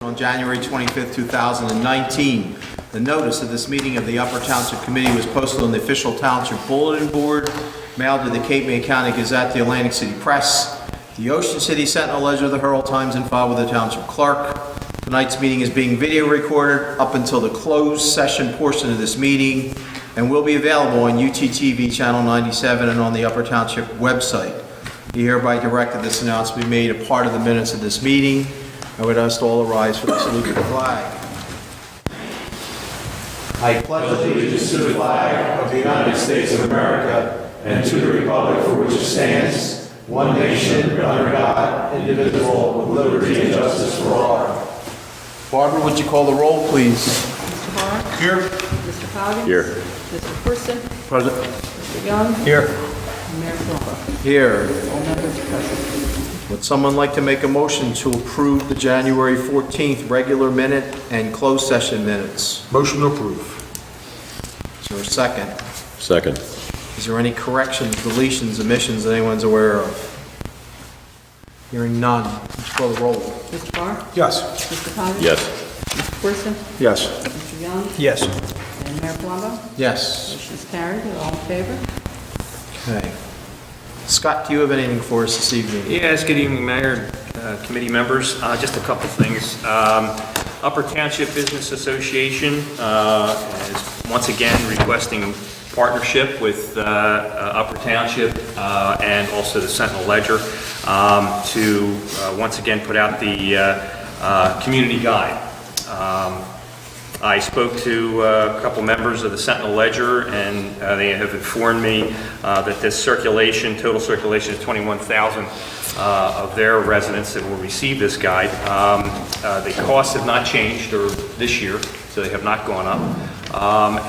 On January 25th, 2019. The notice of this meeting of the Upper Township Committee was posted on the official Township Bulletin Board, mailed to the Cape May County Gazette, the Atlantic City Press, the Ocean City Sentinel Ledger, the Herald Times, and filed with the Township Clerk. Tonight's meeting is being video recorded up until the closed session portion of this meeting and will be available on UTTV Channel 97 and on the Upper Township website. He hereby directed this announcement be made a part of the minutes of this meeting. I would ask all rise for the salute to the flag. I pledge allegiance to the flag of the United States of America and to the republic for which it stands, one nation, under God, indivisible, with liberty and justice for all. Barbara, would you call the roll, please? Mr. Barr? Here. Mr. Coggins? Here. Mr. Person? Present. Mr. Young? Here. And Mayor Plummer? Here. All members present. Would someone like to make a motion to approve the January 14th regular minute and closed session minutes? Motion to approve. Is there a second? Second. Is there any corrections, deletions, omissions that anyone's aware of? Hearing none. Let's call the roll. Mr. Barr? Yes. Mr. Coggins? Yes. Mr. Person? Yes. Mr. Young? Yes. And Mayor Plummer? Yes. Motion is carried. All in favor? Okay. Scott, do you have anything for us this evening? Yes, good evening, Mayor, committee members. Just a couple things. Upper Township Business Association is once again requesting partnership with Upper Township and also the Sentinel Ledger to once again put out the community guide. I spoke to a couple members of the Sentinel Ledger, and they have informed me that this total circulation is 21,000 of their residents that will receive this guide. The costs have not changed this year, so they have not gone up.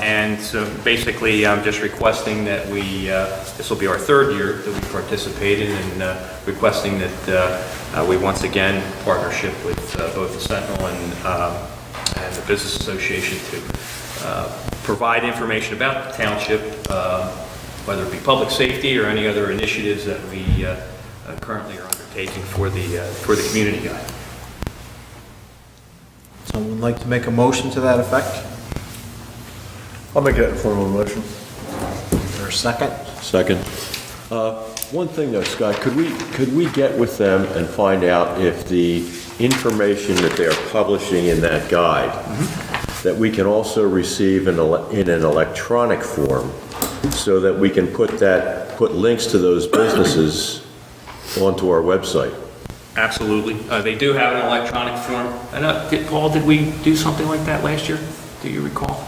And so basically, I'm just requesting that this will be our third year that we participated, and requesting that we once again partnership with both the Sentinel and the Business Association to provide information about the township, whether it be public safety or any other initiatives that we currently are undertaking for the community guide. Someone like to make a motion to that effect? I'll make that in form of a motion. Is there a second? Second. One thing though, Scott, could we get with them and find out if the information that they are publishing in that guide, that we can also receive in an electronic form, so that we can put links to those businesses onto our website? Absolutely. They do have an electronic form. Paul, did we do something like that last year? Do you recall?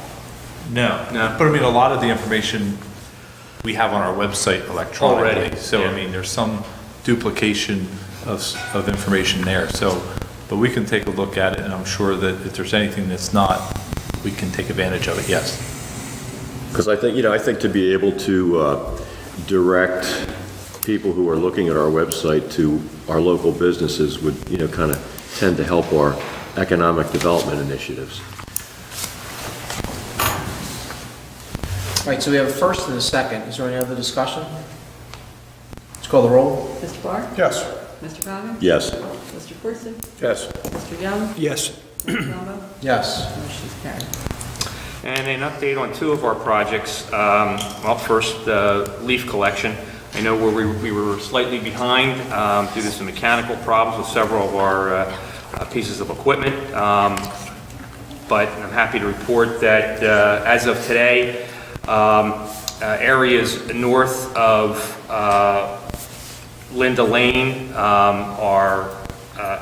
No. No. But I mean, a lot of the information we have on our website electronically. Already, So, yeah. I mean, there's some duplication of information there. So, but we can take a look at it, and I'm sure that if there's anything that's not, we can take advantage of it, yes. Because I think to be able to direct people who are looking at our website to our local businesses would, kind of tend to help our economic development initiatives. All right, so we have a first and a second. Is there any other discussion? Let's call the roll. Mr. Barr? Yes. Mr. Coggins? Yes. Mr. Person? Yes. Mr. Young? Yes. Mayor Plummer? Yes. Motion is carried. And an update on two of our projects. Well, first, leaf collection. I know where we were slightly behind due to some mechanical problems with several of our pieces of equipment. But I'm happy to report that as of today, areas north of Linda Lane are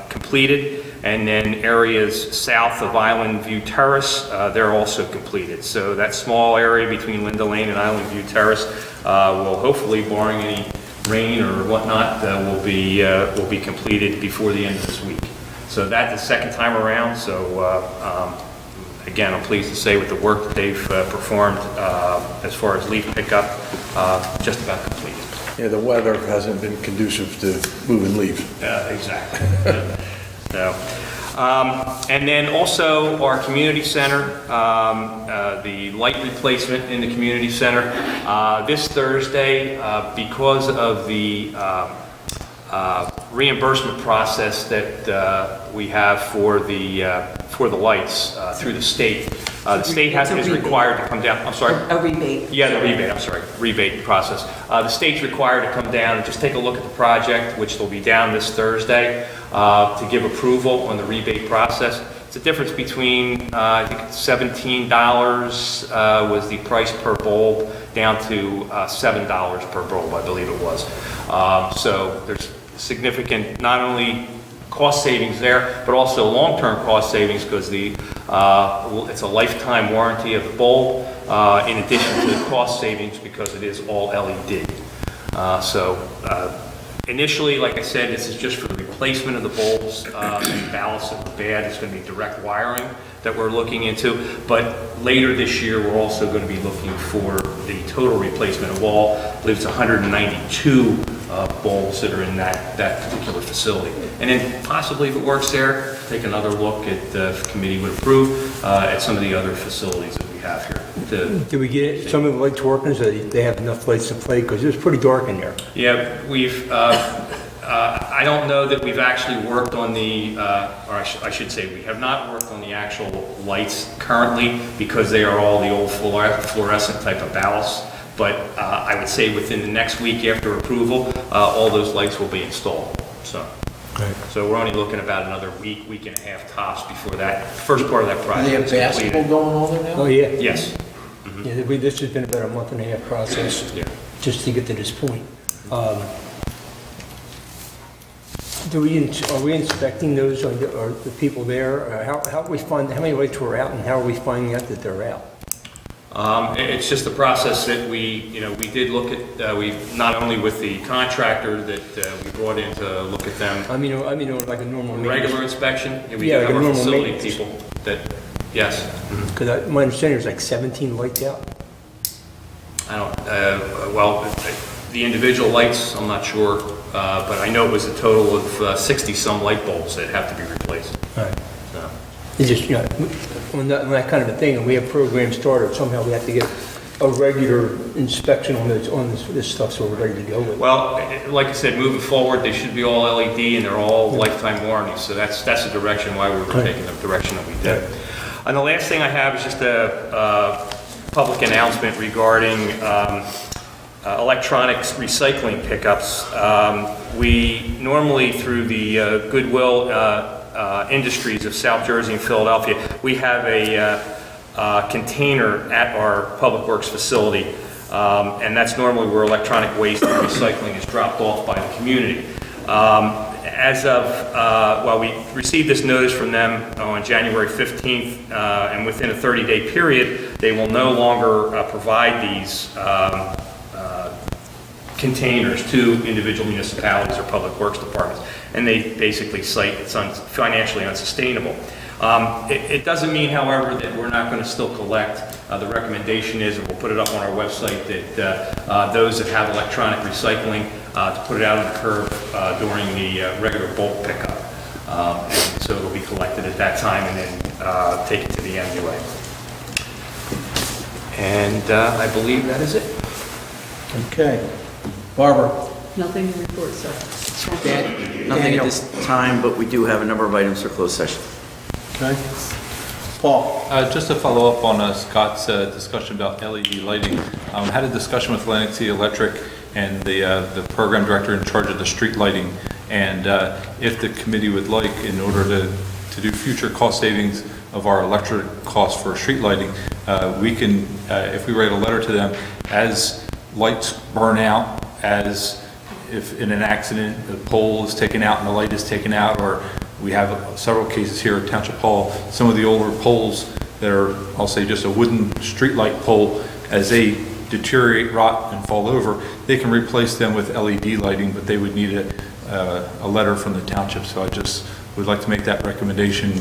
completed, and then areas south of Island View Terrace, they're also completed. So that small area between Linda Lane and Island View Terrace will hopefully, barring any rain or whatnot, will be completed before the end of this week. So that's the second time around. So again, I'm pleased to say with the work that they've performed as far as leaf pickup, just about completed. Yeah, the weather hasn't been conducive to moving leaves. Exactly. So, and then also our community center, the light replacement in the community center. This Thursday, because of the reimbursement process that we have for the lights through the state. The state is required to come down, I'm sorry? A rebate. Yeah, the rebate, I'm sorry, rebate process. The state's required to come down and just take a look at the project, which they'll be down this Thursday, to give approval on the rebate process. It's a difference between, I think it's $17 was the price per bulb, down to $7 per bulb, I believe it was. So there's significant, not only cost savings there, but also long-term cost savings because it's a lifetime warranty of the bulb, in addition to the cost savings because it is all LED. Initially, like I said, this is just for the replacement of the bulbs, and ballast if they're bad. It's going to be direct wiring that we're looking into. But later this year, we're also going to be looking for the total replacement of all, I believe it's 192 bulbs that are in that particular facility. And then possibly, if it works there, take another look at, if the committee would approve, at some of the other facilities that we have here. Do we get some of the lights working so they have enough lights to play? Because it was pretty dark in there. Yeah, I don't know that we've actually worked on I should say, we have not worked on the actual lights currently because they are all the old fluorescent type of ballasts. But I would say within the next week after approval, all those lights will be installed. So we're only looking about another week and a half tops before that first part of that Do project they have is basketball completed. going on there now? Oh, yeah. Yes. Yeah, this has been about a month and a half process Yeah. just to get to this point. Are we inspecting those, or the people there? How many lights were out, and how are we finding out that they're out? It's just the process that we did look at, not only with the contractor that we brought in to look at them, I mean, like a normal regular inspection. We Yeah, do like have a our normal facility maintenance. people that, yes. Because my understanding is like 17 lights out. I don't, well, the individual lights, I'm not sure, but I know it was a total of 60-some light bulbs that have to be replaced. All right. So, It's just, on that kind of a thing, and we have programs started, somehow we have to get a regular inspection on this stuff, so we're ready to go with it. well, like I said, moving forward, they should be all LED and they're all lifetime warranties, so that's the direction why we were Right. taking the direction that we did. And the last thing I have is just a public announcement regarding electronics recycling pickups. We normally, through the Goodwill Industries of South Jersey and Philadelphia, we have a container at our Public Works facility, and that's normally where electronic waste and recycling is dropped off by the community. We received this notice from them on January 15th, and within a 30-day period, they will no longer provide these containers to individual municipalities or public works departments, and they basically cite it's financially unsustainable. It doesn't mean, however, that we're not going to still collect. The recommendation is, and we'll put it up on our website, that those that have electronic recycling, to put it out on the curb during the regular bulk pickup. And so it'll be collected at that time and then taken to the MUA. And I believe that is it. Okay. Barbara? Nothing to report, sir. Nothing at this time, but we do have a number of items for closed session. Okay. Paul? Just to follow up on Scott's discussion about LED lighting, had a discussion with Atlantic City Electric and the program director in charge of the street lighting, and if the committee would like, in order to do future cost savings of our electric costs for street lighting, we can, if we write a letter to them, as lights burn out, as if in an accident the pole is taken out and the light is taken out, or we have several cases here at Township Hall, some of the older poles that are, I'll say, just a wooden street light pole, as they deteriorate, rot, and fall over, they can replace them with LED lighting, but they would need a letter from the township. So I just would like to make that recommendation,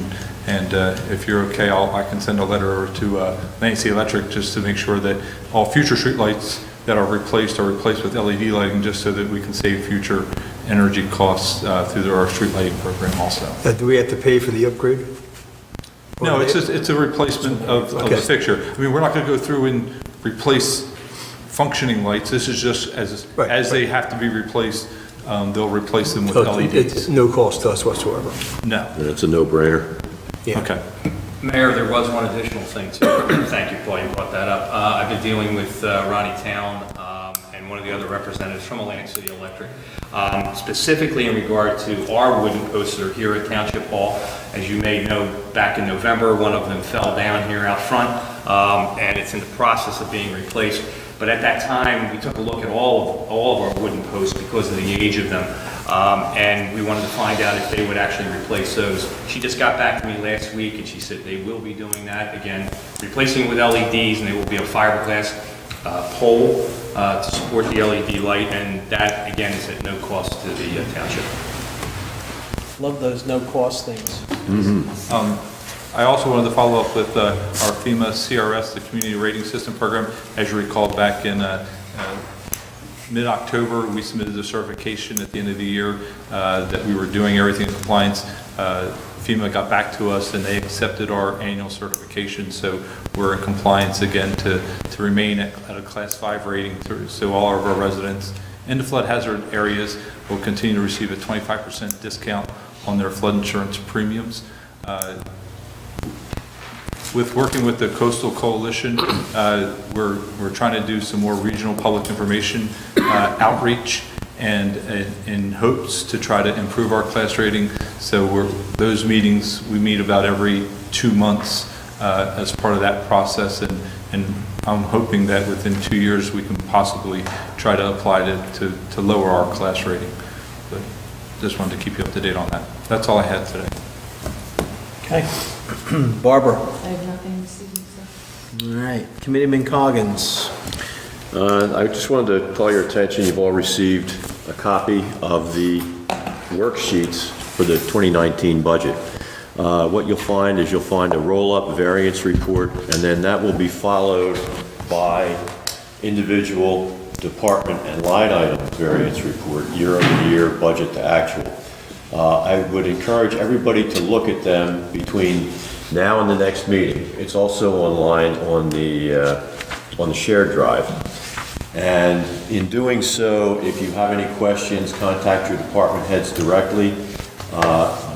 and if you're okay, I can send a letter to Atlantic City Electric just to make sure that all future street lights that are replaced with LED lighting, just so that we can save future energy costs through our street lighting program also. Do we have to pay for the upgrade? No, it's a replacement of the fixture. I mean, we're not going to go through and replace functioning lights. This is just as they have to be replaced they'll replace them with So it's LEDs. no cost to us whatsoever. No. And it's a no-brainer. Yeah. Okay. Mayor, there was one additional thing too. Thank you, Paul, you brought that up. I've been dealing with Ronnie Town and one of the other representatives from Atlantic City Electric, specifically in regard to our wooden posts that are here at Township Hall. As you may know, back in November, one of them fell down here out front, and it's in the process of being replaced. But at that time, we took a look at all of our wooden posts because of the age of them, and we wanted to find out if they would actually replace those. She just got back to me last week, and she said they will be doing that again, replacing with LEDs, and there will be a fiberglass pole to support the LED light, and that again is at no cost to the township. Love those no-cost things. I also wanted to follow up with our FEMA CRS, the Community Rating System Program. As you recall, back in mid-October, we submitted a certification at the end of the year that we were doing everything in compliance. FEMA got back to us and they accepted our annual certification, so we're in compliance again to remain at a Class 5 rating. So all of our residents in the flood hazard areas will continue to receive a 25% discount on their flood insurance premiums. With working with the Coastal Coalition, we're trying to do some more regional public information outreach and in hopes to try to improve our class rating. So those meetings, we meet about every 2 months as part of that process, and I'm hoping that within 2 years we can possibly try to apply to lower our class rating. But just wanted to keep you up to date on that. That's all I had today. Okay. Barbara. I have nothing this evening, sir. All right. Committeeman Coggins. I just wanted to call your attention, you've all received a copy of the worksheets for the 2019 budget. What you'll find is you'll find a roll-up variance report, and then that will be followed by individual department and line item variance report, year-over-year, budget to actual. I would encourage everybody to look at them between now and the next meeting. It's also online on the shared drive. And in doing so, if you have any questions, contact your department heads directly.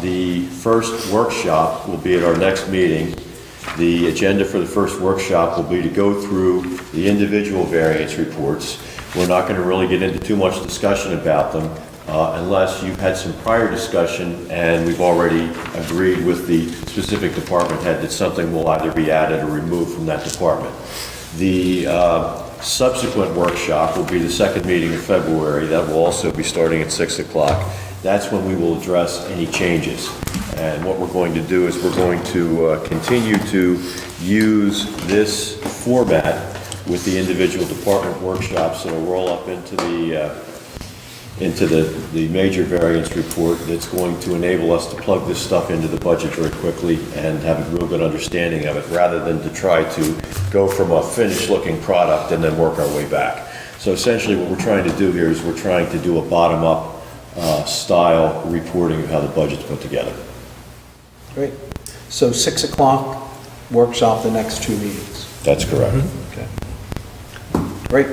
The first workshop will be at our next meeting. The agenda for the first workshop will be to go through the individual variance reports. We're not going to really get into too much discussion about them unless you've had some prior discussion and we've already agreed with the specific department head that something will either be added or removed from that department. The subsequent workshop will be the second meeting in February. That will also be starting at 6 o'clock. That's when we will address any changes. And what we're going to do is we're going to continue to use this format with the individual department workshops that'll roll up into the major variance report that's going to enable us to plug this stuff into the budget very quickly and have a real good understanding of it, rather than to try to go from a finished looking product and then work our way back. So essentially what we're trying to do here is we're trying to do a bottom-up style reporting of how the budget's put together. Great. So 6 o'clock workshop the next 2 meetings. That's correct. Okay. Great.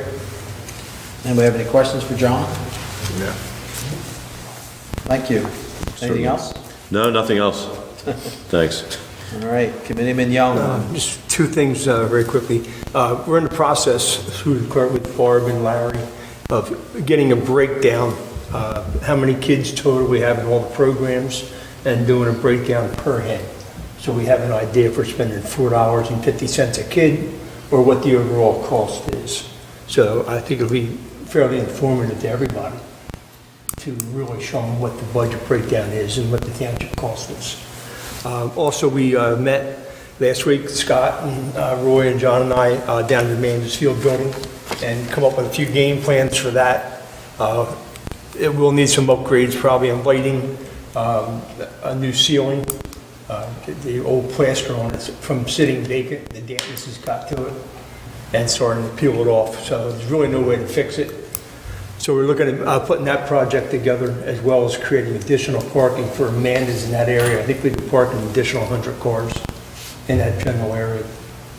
Anybody have any questions for John? Yeah. Thank you. Anything else? No, nothing else. Thanks. All right. Committeeman Young. Just two things very quickly. We're in the process through the clerk with Barb and Larry of getting a breakdown, how many kids total we have in all the programs, and doing a breakdown per head. So we have an idea if we're spending $4.50 a kid or what the overall cost is. So I think it'll be fairly informative to everybody to really show them what the budget breakdown is and what the township cost is. Also, we met last week, Scott and Roy and John and I down at the Manders Field building and come up with a few game plans for that. It will need some upgrades, probably in lighting, a new ceiling. The old plaster on it from sitting vacant, the dampness has got to it and starting to peel it off. So there's really no way to fix it. So we're looking at putting that project together, as well as creating additional parking for Amanda's in that area. I think we could park an additional 100 cars in that general area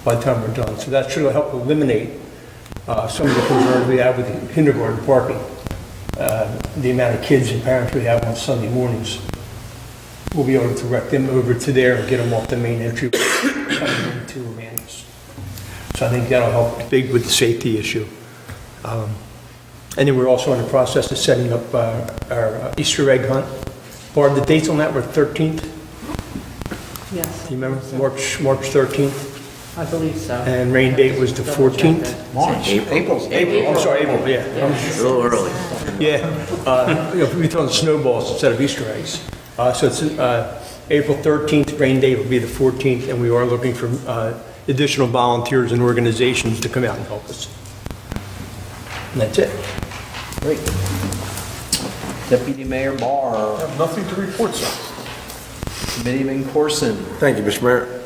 by the time we're done. So that should help eliminate some of the concerns we have with the kindergarten parking. the amount of kids and parents we have on Sunday mornings, we'll be able to direct them over to there and get them off the main entry to Amanda's. So I think that'll help big with the safety issue. And then we're also in the process of setting up our Easter egg hunt. Barb, the dates on that were 13th, Yes. do you remember? March 13th, I believe so. and rain date was the Double check 14th. that. March, April. I'm sorry, April, yeah. It's a little early. Yeah, we're throwing snowballs instead of Easter eggs. So it's April 13th, rain date will be the 14th, and we are looking for additional volunteers and organizations to come out and help us. And that's it. Great. Deputy Mayor Barr, Nothing to report, sir. Committeeman Corson. Thank you, Mr. Mayor.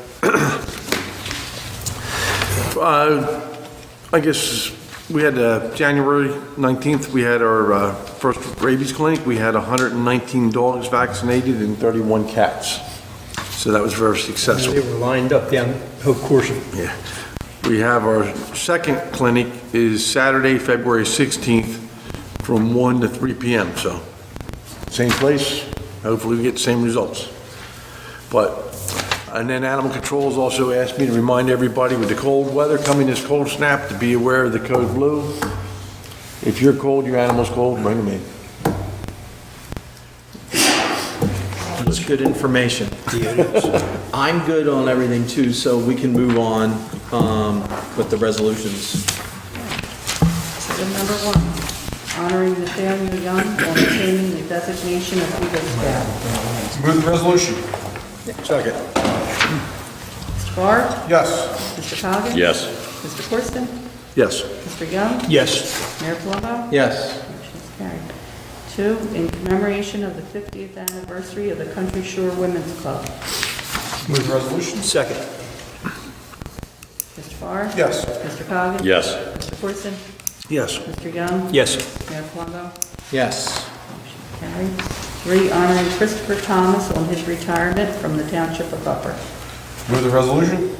I guess we had January 19th, we had our first rabies clinic. We had 119 dogs vaccinated and 31 cats. So that was very successful. They were lined up down Hope Corson. Yeah. We have our second clinic is Saturday, February 16th from 1 to 3 p.m. So same place, hopefully we get the same results. And then Animal Control has also asked me to remind everybody with the cold weather coming, this cold snap, to be aware of the code blue. If you're cold, your animal's cold, bring them in. That's good information. I'm good on everything too, so we can move on with the resolutions. Item number 1, honoring the failure young and obtaining the designation of Eagle Scout. Move the resolution. Second. Mr. Barr? Yes. Mr. Coggins? Yes. Mr. Corson? Yes. Mr. Young? Yes. Mayor Palumbo? Yes. Motion is carried. 2, in commemoration of the 50th anniversary of the Country Shore Women's Club. Move the resolution. Second. Mr. Barr? Yes. Mr. Coggins? Yes. Mr. Corson? Yes. Mr. Young? Yes. Mayor Palumbo? Yes. Motion carried. 3, honoring Christopher Thomas on his retirement from the Township of Upper. Move the resolution.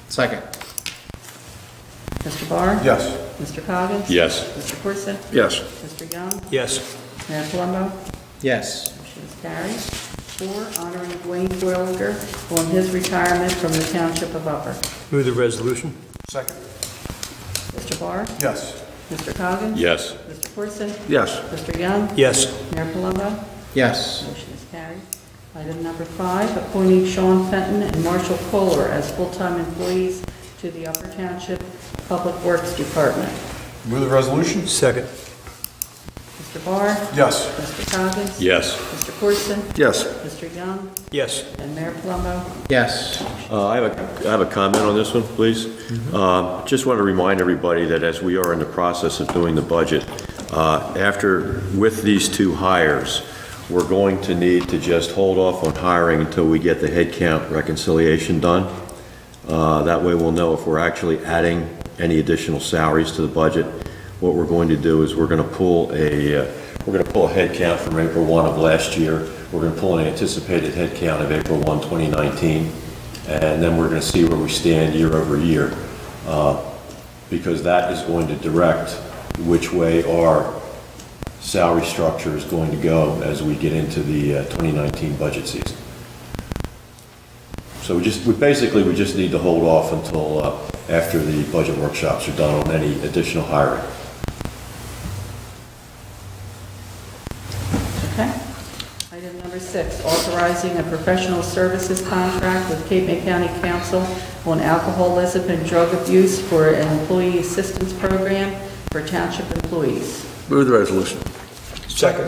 Second. Mr. Barr? Yes. Mr. Coggins? Yes. Mr. Corson? Yes. Mr. Young? Yes. Mayor Palumbo? Yes. Motion is carried. 4, honoring Dwayne Twilliger on his retirement from the Township of Upper. Move the resolution. Second. Mr. Barr? Yes. Mr. Coggins? Yes. Mr. Corson? Yes. Mr. Young? Yes. Mayor Palumbo? Yes. Motion is carried. Item number 5, appointing Sean Fenton and Marshall Kohler as full-time employees to the Upper Township Public Works Department. Move the resolution. Second. Mr. Barr? Yes. Mr. Coggins? Yes. Mr. Corson? Yes. Mr. Young? Yes. And Mayor Palumbo? Yes. I have a comment on this one, please. Just want to remind everybody that as we are in the process of doing the budget, with these 2 hires, we're going to need to just hold off on hiring until we get the headcount reconciliation done. That way we'll know if we're actually adding any additional salaries to the budget. What we're going to do is we're going to pull a headcount from April 1 of last year. We're going to pull an anticipated headcount of April 1, 2019, and then we're going to see where we stand year over year, because that is going to direct which way our salary structure is going to go as we get into the 2019 budget season. So we just need to hold off until after the budget workshops are done on any additional hiring. Okay. Item number 6, authorizing a professional services contract with Cape May County Council on alcoholism and drug abuse for an employee assistance program for township employees. Move the resolution. Second.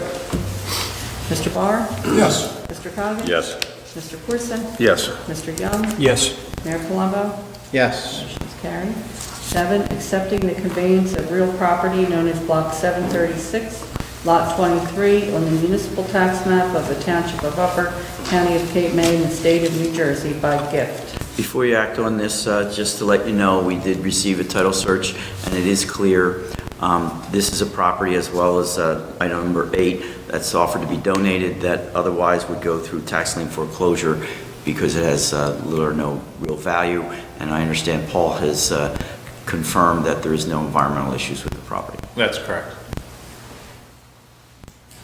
Mr. Barr? Yes. Mr. Coggins? Yes. Mr. Corson? Yes. Mr. Young? Yes. Mayor Palumbo? Yes. Motion is carried. 7, accepting the conveyance of real property known as Block 736, Lot 23, on the municipal tax map of the Township of Upper, County of Cape May, and the State of New Jersey by gift. Before you act on this, just to let you know, we did receive a title search, and it is clear this is a property, as well as item number 8, that's offered to be donated, that otherwise would go through tax lien foreclosure because it has little or no real value. And I understand Paul has confirmed that there is no environmental issues with the property. That's correct.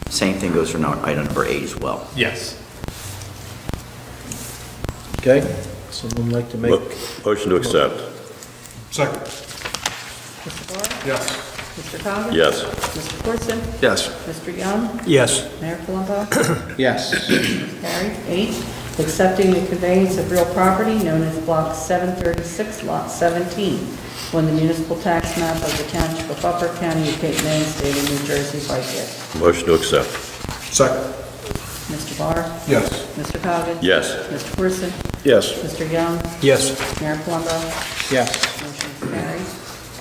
Same thing goes for item number 8 as well. Yes. Okay, someone like to make? Motion to accept. Second. Mr. Barr? Yes. Mr. Coggins? Yes. Mr. Corson? Yes. Mr. Young? Yes. Mayor Palumbo? Yes. Carried. 8, accepting the conveyance of real property known as Block 736, Lot 17, on the municipal tax map of the Township of Upper, County of Cape May, State of New Jersey by gift. Motion to accept. Second. Mr. Barr? Yes. Mr. Coggins? Yes. Mr. Corson? Yes. Mr. Young? Yes. Mayor Palumbo? Yes. Motion is carried.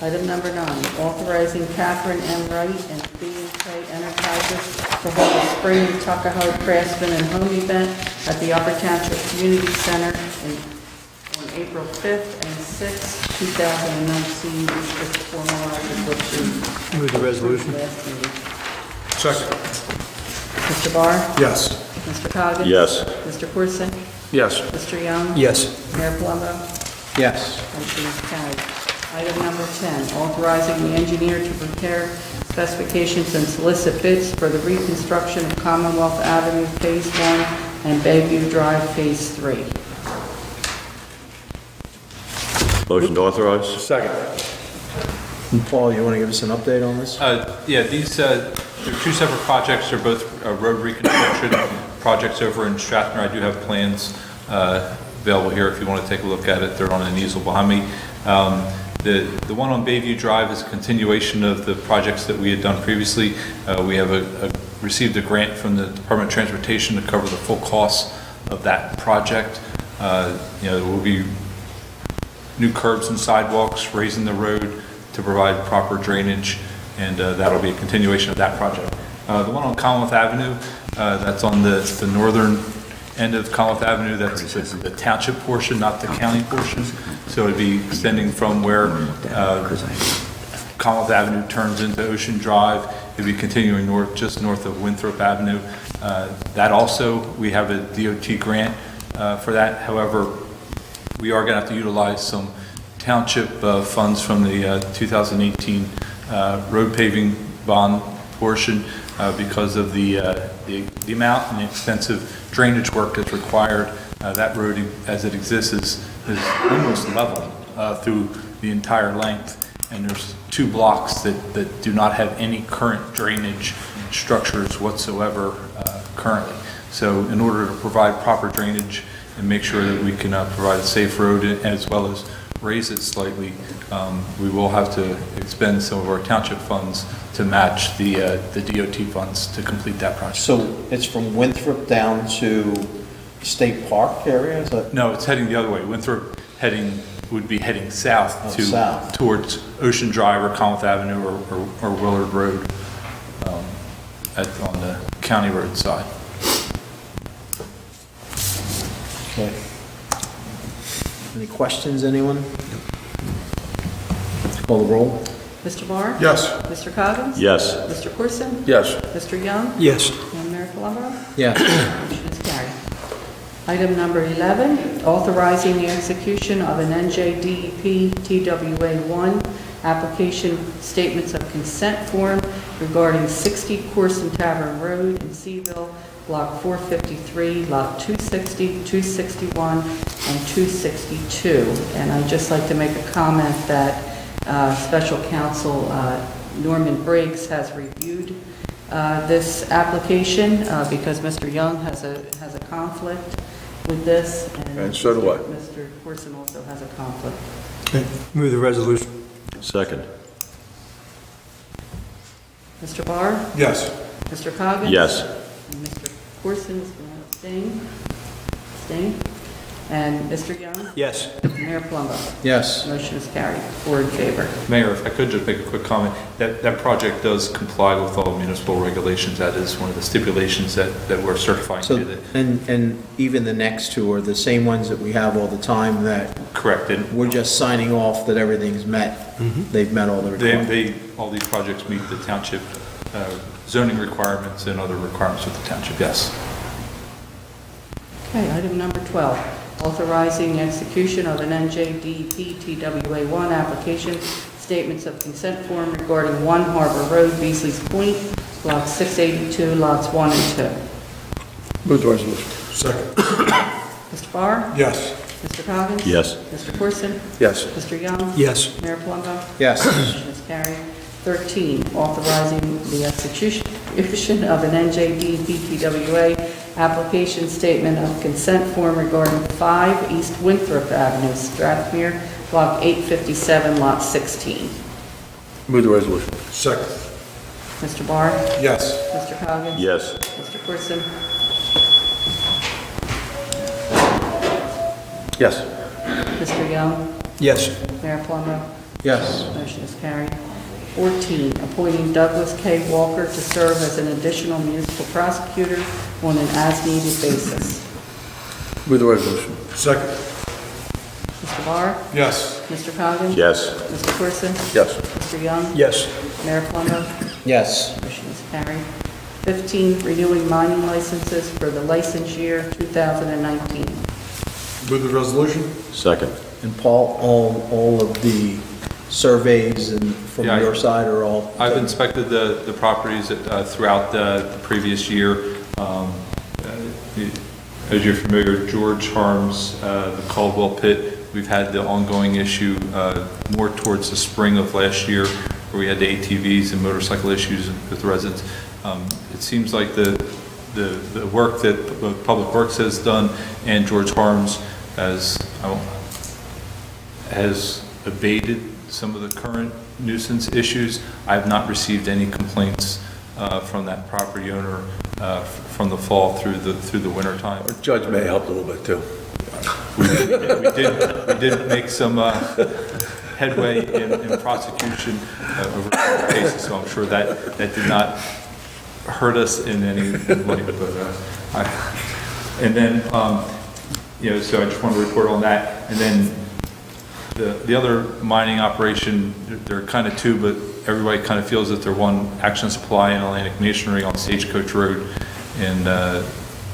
Item number 9, authorizing Catherine M. Wright and B&K Enterprises to hold a spring Tuckahoe Craftsman and Home event at the Upper Township Community Center on April 5th and 6th, 2019, which is formalized what you Move the resolution. last meeting. Second. Mr. Barr? Yes. Mr. Coggins? Yes. Mr. Corson? Yes. Mr. Young? Yes. Mayor Palumbo? Yes. Motion is carried. Item number 10, authorizing the engineer to prepare specifications and solicit bids for the reconstruction of Commonwealth Avenue Phase 1 and Bayview Drive Phase 3. Motion to authorize? Second. And Paul, you want to give us an update on this? Yeah, these, they're two separate projects. They're both road reconstruction projects over in Strathmore. I do have plans available here if you want to take a look at it. They're on an easel behind me. The one on Bayview Drive is a continuation of the projects that we had done previously. We have received a grant from the Department of Transportation to cover the full costs of that project. There will be new curbs and sidewalks, raising the road to provide proper drainage, and that'll be a continuation of that project. The one on Commonwealth Avenue, that's on the northern end of Commonwealth Avenue, that's the township portion, not the county portion. So it'd be extending from where Commonwealth Avenue turns into Ocean Drive. It'd be continuing north, just north of Winthrop Avenue. That also, we have a DOT grant for that. However, we are going to have to utilize some township funds from the 2018 road paving bond portion because of the amount and the extensive drainage work that's required. That road, as it exists, is almost level through the entire length, and there's 2 blocks that do not have any current drainage structures whatsoever currently. So in order to provide proper drainage and make sure that we can provide a safe road as well as raise it slightly, we will have to expend some of our township funds to match the DOT funds to complete that project. So it's from Winthrop down to State Park area, is that? No, it's heading the other way. Winthrop would be heading south south. towards Ocean Drive or Commonwealth Avenue or Willard Road on the county road side. Okay. Any questions, anyone? Call the roll. Mr. Barr? Yes. Mr. Coggins? Yes. Mr. Corson? Yes. Mr. Young? Yes. And Mayor Palumbo? Yes. Motion is carried. Item number 11, authorizing the execution of an NJDEP TWA1 application statements of consent form regarding 60 Corson Tavern Road in Seaville, Block 453, Lot 260, 261, and 262. And I'd just like to make a comment that Special Counsel Norman Briggs has reviewed this application because Mr. Young has a conflict with this. And so do I. Mr. Corson also has a conflict. Move the resolution. Second. Mr. Barr? Yes. Mr. Coggins? Yes. And Mr. Corson is going to abstain. And Mr. Young? Yes. Mayor Palumbo? Yes. Motion is carried. 4 in favor. Mayor, if I could just make a quick comment, that project does comply with all municipal regulations. That is one of the stipulations that we're certifying to So, the. and even the next 2 are the same ones that we have all the time, that Correct. And we're just signing off that everything's met. They've met all the requirements. all these projects meet the township zoning requirements and other requirements with the township, yes. Okay, item number 12, authorizing execution of an NJDEP TWA1 application, statements of consent form regarding 1 Harbor Road, Beasley's Point, Block 682, lots 1 and 2. Move the resolution. Second. Mr. Barr? Yes. Mr. Coggins? Yes. Mr. Corson? Yes. Mr. Young? Yes. Mayor Plumbo? Yes. Motion is carried. 13, authorizing the execution of an NJD BPWA application statement of consent form regarding 5 East Winthrop Avenue, Strathmere, Block 857, Lot 16. Move the resolution. Second. Mr. Barr? Yes. Mr. Coggins? Yes. Mr. Corson? Yes. Mr. Young? Yes. Mayor Plumbo? Yes. Motion is carried. 14, appointing Douglas K. Walker to serve as an additional municipal prosecutor on an as-needed basis. Move the resolution. Second. Mr. Barr? Yes. Mr. Coggins? Yes. Mr. Corson? Yes. Mr. Young? Yes. Mayor Plumbo? Yes. Motion is carried. 15, renewing mining licenses for the license year 2019. Move the resolution. Second. And Paul, all of the surveys and from Yeah, your side are all? I've inspected the properties throughout the previous year. As you're familiar, George Harms, the Caldwell Pit, we've had the ongoing issue more towards the spring of last year where we had the ATVs and motorcycle issues with residents. It seems like the work that both Public Works has done and George Harms has abated some of the current nuisance issues. I have not received any complaints from that property owner from the fall through the winter time. Judge may help a little bit too. We did make some headway in prosecution over the cases, so I'm sure that did not hurt us in any way. But and then so I just want to report on that. And then the other mining operation, there are kind of two, but everybody kind of feels that they're one. Action Supply and Atlantic Masonry on Stagecoach Road in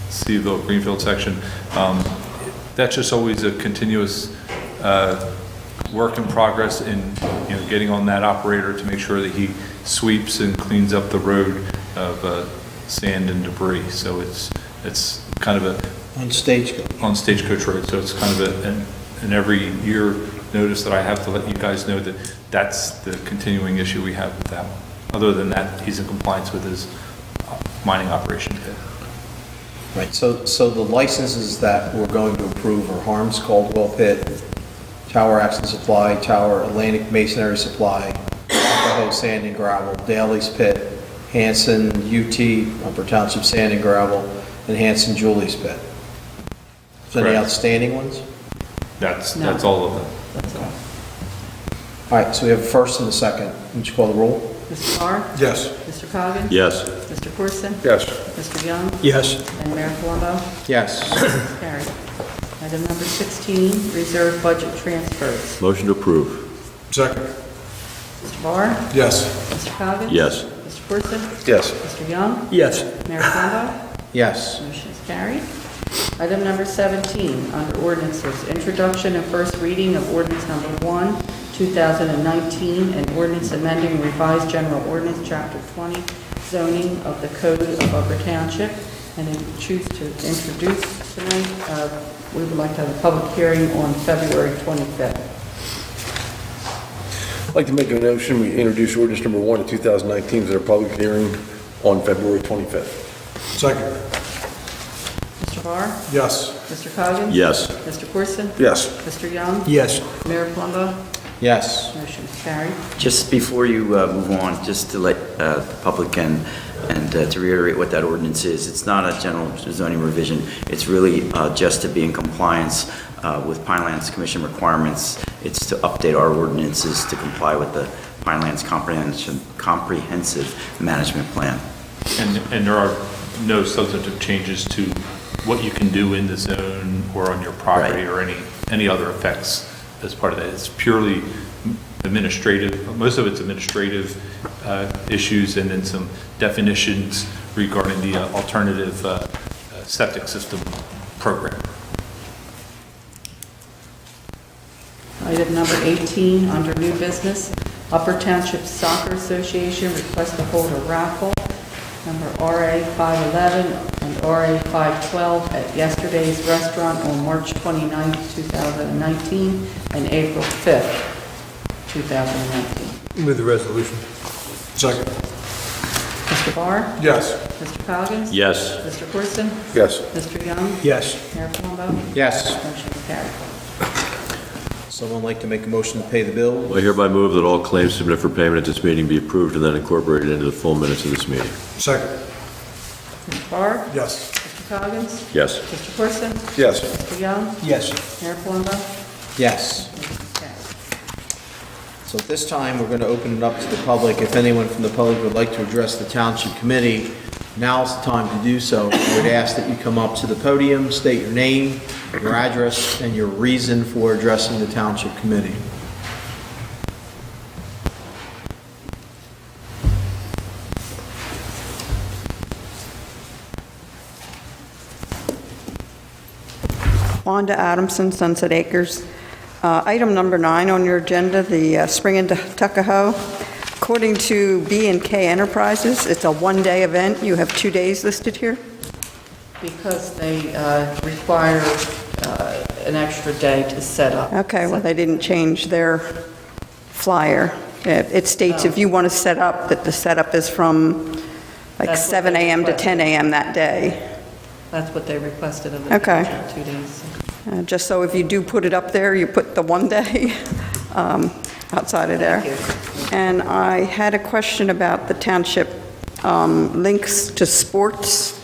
Seaville, Greenfield section. That's just always a continuous work in progress in getting on that operator to make sure that he sweeps and cleans up the road of sand and debris. So it's kind of On Stagecoach. on Stagecoach Road. So it's kind of an every year notice that I have to let you guys know that that's the continuing issue we have with that one. Other than that, he's in compliance with his mining operation pit. Right, so the licenses that we're going to approve are Harms Caldwell Pit, Tower Action Supply, Tower Atlantic Masonry Supply, Idaho Sand and Gravel, Daly's Pit, Hanson UT, Upper Township Sand and Gravel, and Hanson Julie's Pit. Is there any Correct. outstanding ones? That's No. all of them. That's all. All right, so we have a first and a second. Would you call the roll? Mr. Barr? Yes. Mr. Coggins? Yes. Mr. Corson? Yes. Mr. Young? Yes. And Mayor Plumbo? Yes. Motion carried. Item number 16, reserve budget transfers. Motion to approve. Second. Mr. Barr? Yes. Mr. Coggins? Yes. Mr. Corson? Yes. Mr. Young? Yes. Mayor Plumbo? Yes. Motion is carried. Item number 17, under ordinances, introduction and first reading of ordinance number 1, 2019, and ordinance amending revised general ordinance, chapter 20, zoning of the code of Upper Township. And if you choose to introduce tonight, we would like to have a public hearing on February 25th. I'd like to make a motion, we introduce ordinance number 1 of 2019 to their public hearing on February 25th. Second. Mr. Barr? Yes. Mr. Coggins? Yes. Mr. Corson? Yes. Mr. Young? Yes. Mayor Plumbo? Yes. Motion is carried. Just before you move on, just to let the public and to reiterate what that ordinance is, it's not a general zoning revision. It's really just to be in compliance with Pinelands Commission requirements. It's to update our ordinances to comply with the Pinelands Comprehensive Management Plan. And there are no substantive changes to what you can do in the zone or on your property Right. or any other effects as part of that. It's purely administrative. Most of it's administrative issues and then some definitions regarding the alternative septic system program. Item number 18, under new business, Upper Township Soccer Association requests to hold a raffle number RA 511 and RA 512 at yesterday's restaurant on March 29th, 2019, and April 5th, 2019. Move the resolution. Second. Mr. Barr? Yes. Mr. Coggins? Yes. Mr. Corson? Yes. Mr. Young? Yes. Mayor Palumbo? Yes. Motion carried. Someone like to make a motion to pay the bill? I hereby move that all claims submitted for payment at this meeting be approved and then incorporated into the full minutes of this meeting. Second. Mr. Barr? Yes. Mr. Coggins? Yes. Mr. Corson? Yes. Mr. Young? Yes. Mayor Palumbo? Yes. Motion carried. So at this time, we're going to open it up to the public. If anyone from the public would like to address the Township Committee, now's the time to do so. I would ask that you come up to the podium, state your name, your address, and your reason for addressing the Township Committee. Wanda Adamson, Sunset Acres. Item number 9 on your agenda, the Spring in Tuckahoe. According to B&K Enterprises, it's a one-day event. You have 2 days listed here? Because they require an extra day to set up. Okay, well, they didn't change their flyer. It states if you want to set up, that the setup is from like That's what 7 they a.m. to requested. 10 a.m. that day. That's what they requested of the Okay. township, 2 days. Just so if you do put it up there, you put the one day outside of there. Thank And I had a question about the township links to sports.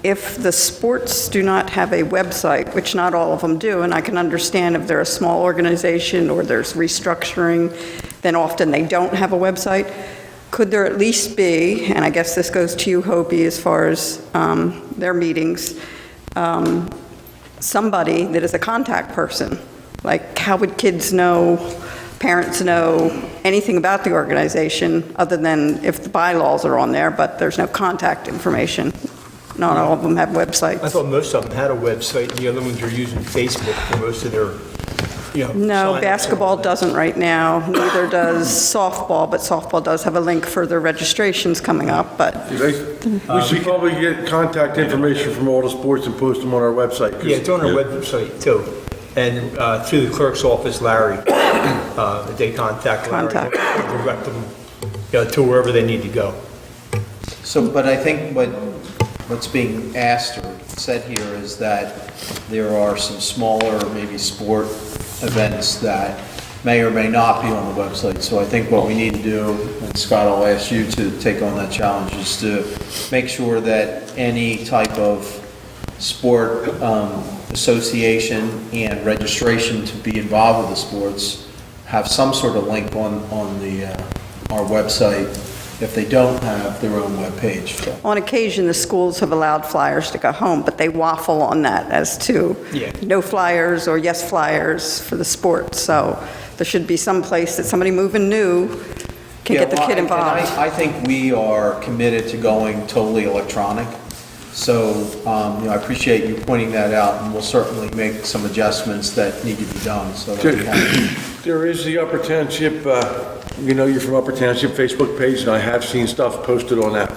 If the sports do not have a website, which not all of them do, and I can understand if they're a small organization or there's restructuring, then often they don't have a website. Could there at least be, and I guess this goes to you, Hopi, as far as their meetings, somebody that is a contact person? Like, how would kids know, parents know anything about the organization other than if the bylaws are on there, but there's no contact information? Not all of them have I websites. thought most of them had a website, and the other ones are using Facebook for most of their, No, sign-ups. basketball doesn't right now, neither does softball, but softball does have a link for their registrations coming up, but We should probably get contact information from all the sports and post them on our website. 'cause Yeah, it's on our website too. And through the clerk's office, Larry, they contact Larry. Contact. Direct them, to wherever they need to go. So, but I think what's being asked or said here is that there are some smaller, maybe sport events that may or may not be on the website. So I think what we need to do, and Scott, I'll ask you to take on that challenge, is to make sure that any type of sport association and registration to be involved with the sports have some sort of link on our website if they don't have their own webpage. on occasion, the schools have allowed flyers to go home, but they waffle on that as to Yeah. no flyers or yes flyers for the sports. So there should be some place that somebody moving new can get the Yeah, kid well, and involved. I think we are committed to going totally electronic. So, I appreciate you pointing that out, and we'll certainly make some adjustments that need to be done, so that we have. There is the Upper Township, you're from Upper Township Facebook page, and I have seen stuff posted on that.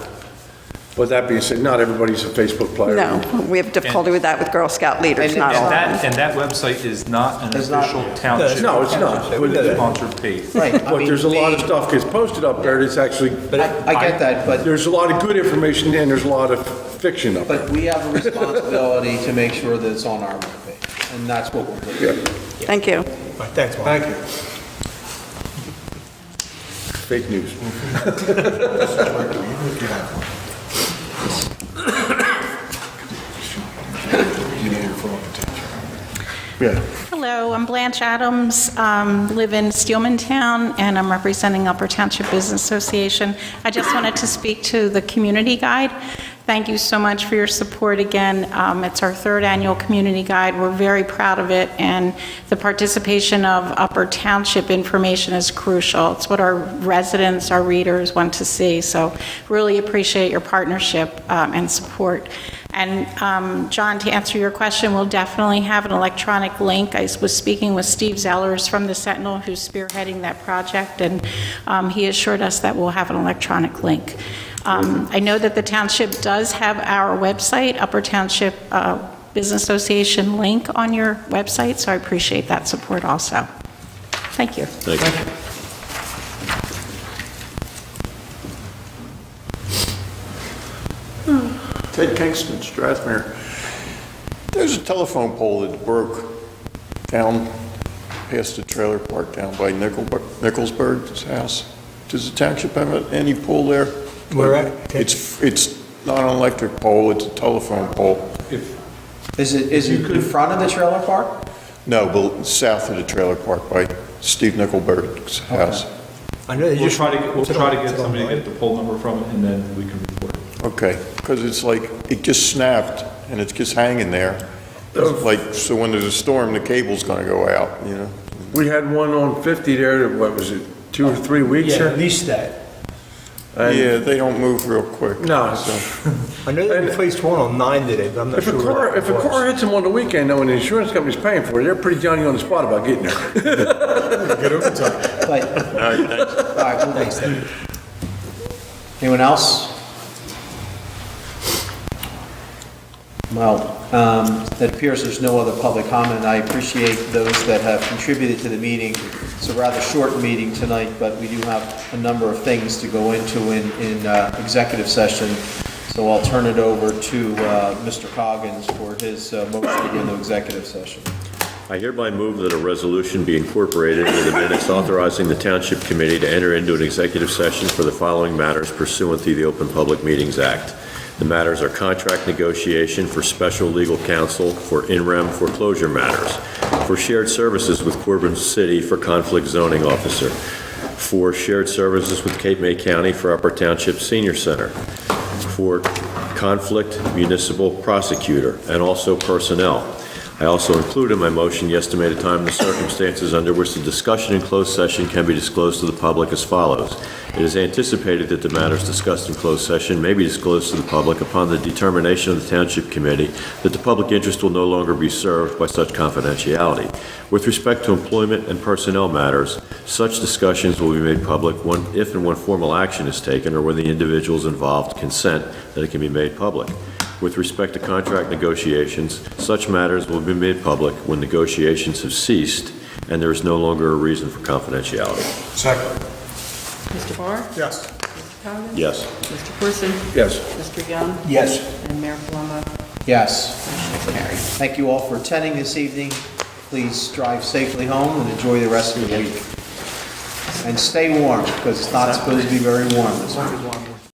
But that being said, not everybody's a Facebook player. No, we have difficulty with that with Girl Scout leaders, not all. And that website is not an It's not- official township. No, it's not. Sponsored page. Right, I But mean, there's a lot of stuff gets posted up there that's actually, I get that, but there's a lot of good information and there's a lot of fiction up there. we have a responsibility to make sure that it's on our webpage, and that's what we're doing. Yeah. Thank you. All right, thanks, Mark. Thank you. Fake news. Yeah. Hello, I'm Blanche Adams, live in Steelmantown, and I'm representing Upper Township Business Association. I just wanted to speak to the community guide. Thank you so much for your support again. It's our third annual community guide. We're very proud of it, and the participation of Upper Township information is crucial. It's what our residents, our readers want to see, so really appreciate your partnership and support. And John, to answer your question, we'll definitely have an electronic link. I was speaking with Steve Zellers from the Sentinel, who's spearheading that project, and he assured us that we'll have an electronic link. I know that the township does have our website, Upper Township Business Association link on your website, so I appreciate that support also. Thank you. Thank you. Ted Kingston, Strathmere. There's a telephone pole that broke down past the trailer park down by Nicholsburg's house. Does the township have any pole there? Where at? It's not an electric pole, it's a telephone pole. Is it in front of the trailer park? No, but south of the trailer park by Steve Nicholsburg's house. I know they We'll just. try to get somebody to get the poll number from it, and then we can report it. Okay, because it's like, it just snapped and it's just hanging there. Like, so when there's a storm, the cable's gonna go out, you know? We had one on 50 there, what was it, 2 or 3 weeks Yeah, here? at least that. Yeah, they don't move real quick. No. So, I know they replaced one on 9 today, but I'm not If a sure. car, what if a it was. car hits them on the weekend, though, and the insurance company's paying for it, they're pretty Johnny on the spot about getting there. But, All right, thanks. all right, thanks, Ted. Anyone else? Well, it appears there's no other public comment, and I appreciate those that have contributed to the meeting. It's a rather short meeting tonight, but we do have a number of things to go into in executive session. So I'll turn it over to Mr. Coggins for his motion to go into executive session. I hereby move that a resolution be incorporated into the minutes authorizing the Township Committee to enter into an executive session for the following matters pursuant to the Open Public Meetings Act. The matters are contract negotiation for special legal counsel for in-rem foreclosure matters, for shared services with Corbin City for conflict zoning officer, for shared services with Cape May County for Upper Township Senior Center, for conflict municipal prosecutor, and also personnel. I also include in my motion the estimated time and the circumstances under which the discussion in closed session can be disclosed to the public as follows. It is anticipated that the matters discussed in closed session may be disclosed to the public upon the determination of the Township Committee that the public interest will no longer be served by such confidentiality. With respect to employment and personnel matters, such discussions will be made public if and when formal action is taken or when the individuals involved consent that it can be made public. With respect to contract negotiations, such matters will be made public when negotiations have ceased and there is no longer a reason for confidentiality. Second. Mr. Barr? Yes. Mr. Coggins? Yes. Mr. Person? Yes. Mr. Young? Yes. And Mayor Palumbo? Yes. Motion is carried. Thank you all for attending this evening. Please drive safely home and enjoy the rest of the week. And stay warm, because it's not supposed to be very warm this week.